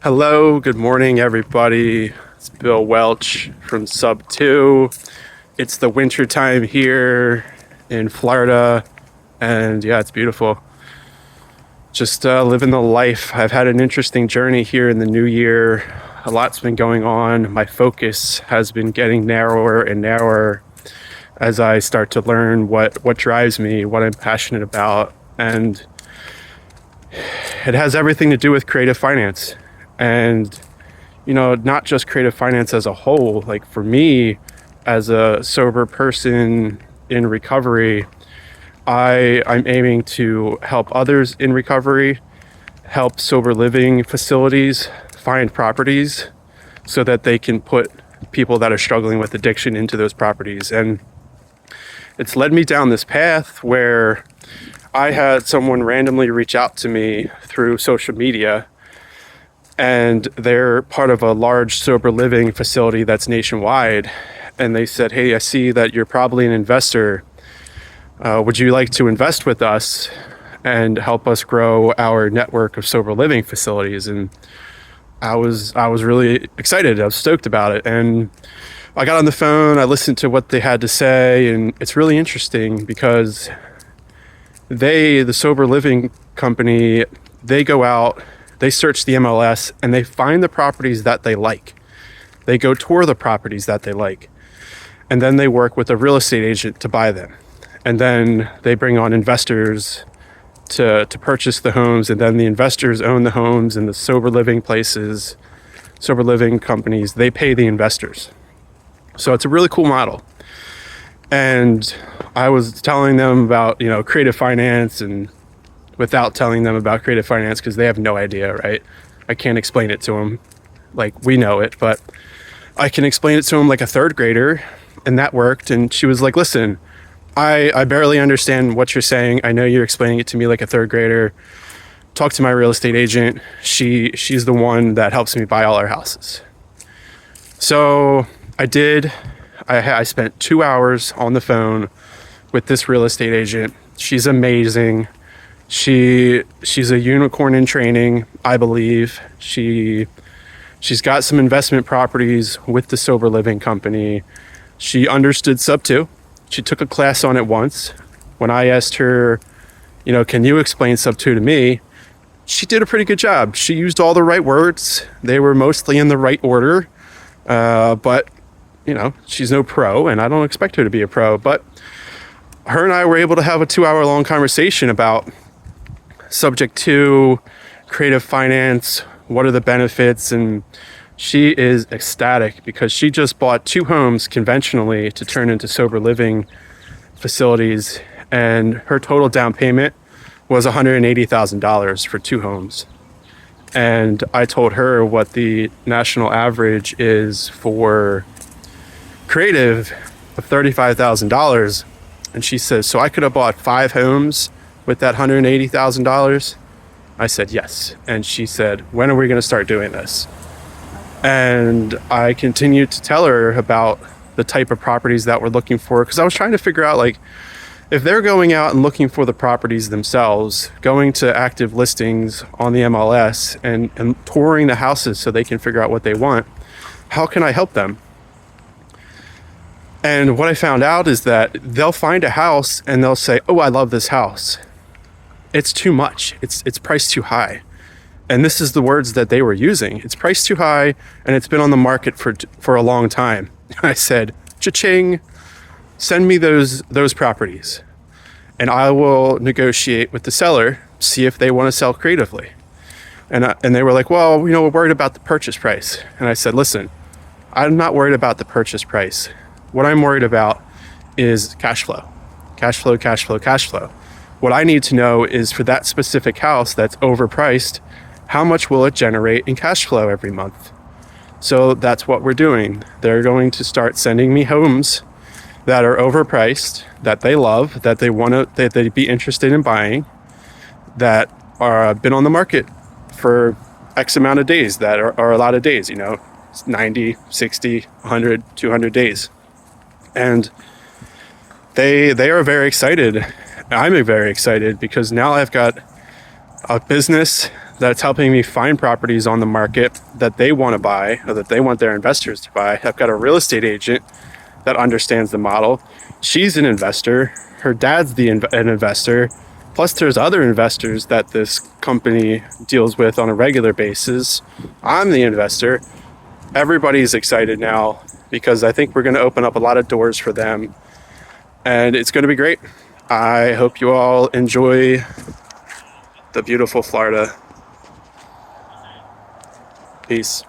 Hello, good morning, everybody. It's Bill Welch from Sub 2. It's the winter time here in Florida, and yeah, it's beautiful. Just living the life. I've had an interesting journey here in the new year. A lot's been going on. My focus has been getting narrower and narrower as I start to learn what drives me, what I'm passionate about, and it has everything to do with creative finance. And, not just creative finance as a whole. Like for me, as a sober person in recovery, I'm aiming to help others in recovery, help sober living facilities find properties so that they can put people that are struggling with addiction into those properties. And it's led me down this path where I had someone randomly reach out to me through social media, and they're part of a large sober living facility that's nationwide. And they said, "Hey, I see that you're probably an investor. Would you like to invest with us and help us grow our network of sober living facilities?" And I was really excited. I was stoked about it. And I got on the phone, I listened to what they had to say, and it's really interesting because the sober living company, they go out, they search the MLS, and they find the properties that they like. They go tour the properties that they like. And then they work with a real estate agent to buy them. And then they bring on investors to purchase the homes. And then the investors own the homes, and the sober living places, sober living companies, they pay the investors. So it's a really cool model. And I was telling them about, creative finance, and without telling them about creative finance because they have no idea, right? I can't explain it to them like we know it, but I can explain it to them like a third grader, and that worked. And she was like, "Listen, I barely understand what you're saying. I know you're explaining it to me like a third grader. Talk to my real estate agent. She's the one that helps me buy all our houses." So I did. I spent 2 hours on the phone with this real estate agent. She's amazing. She's a unicorn in training, I believe. She's got some investment properties with the sober living company. She understood Sub 2. She took a class on it once. When I asked her, "Can you explain Sub 2 to me?" She did a pretty good job. She used all the right words. They were mostly in the right order. But she's no pro, and I don't expect her to be a pro. But her and I were able to have a 2-hour long conversation about Subject 2, creative finance, what are the benefits, and she is ecstatic because she just bought 2 homes conventionally to turn into sober living facilities, and her total down payment was $180,000 for 2 homes. And I told her what the national average is for creative of $35,000, and she says, "So I could have bought 5 homes with that $180,000? I said, "Yes." And she said, "When are we going to start doing this?" And I continued to tell her about the type of properties that we're looking for, because I was trying to figure out, like, if they're going out and looking for the properties themselves, going to active listings on the MLS and touring the houses so they can figure out what they want, how can I help them? And what I found out is that they'll find a house and they'll say, "Oh, I love this house. It's too much. It's priced too high." And this is the words that they were using. "It's priced too high, and it's been on the market for a long time." I said, "Cha-ching, send me those properties, and I will negotiate with the seller, see if they want to sell creatively." And they were like, "Well, we're worried about the purchase price." And I said, "Listen, I'm not worried about the purchase price. What I'm worried about is cash flow. Cash flow, cash flow, cash flow. What I need to know is for that specific house that's overpriced, how much will it generate in cash flow every month?" So that's what we're doing. They're going to start sending me homes that are overpriced, that they love, that they'd be interested in buying, that are been on the market for X amount of days, that are a lot of days, 90, 60, 100, 200 days. And they are very excited. I'm very excited because now I've got a business that's helping me find properties on the market that they want to buy or that they want their investors to buy. I've got a real estate agent that understands the model. She's an investor. Her dad's an investor. Plus, there's other investors that this company deals with on a regular basis. I'm the investor. Everybody's excited now because I think we're going to open up a lot of doors for them. And it's going to be great. I hope you all enjoy the beautiful Florida. Peace.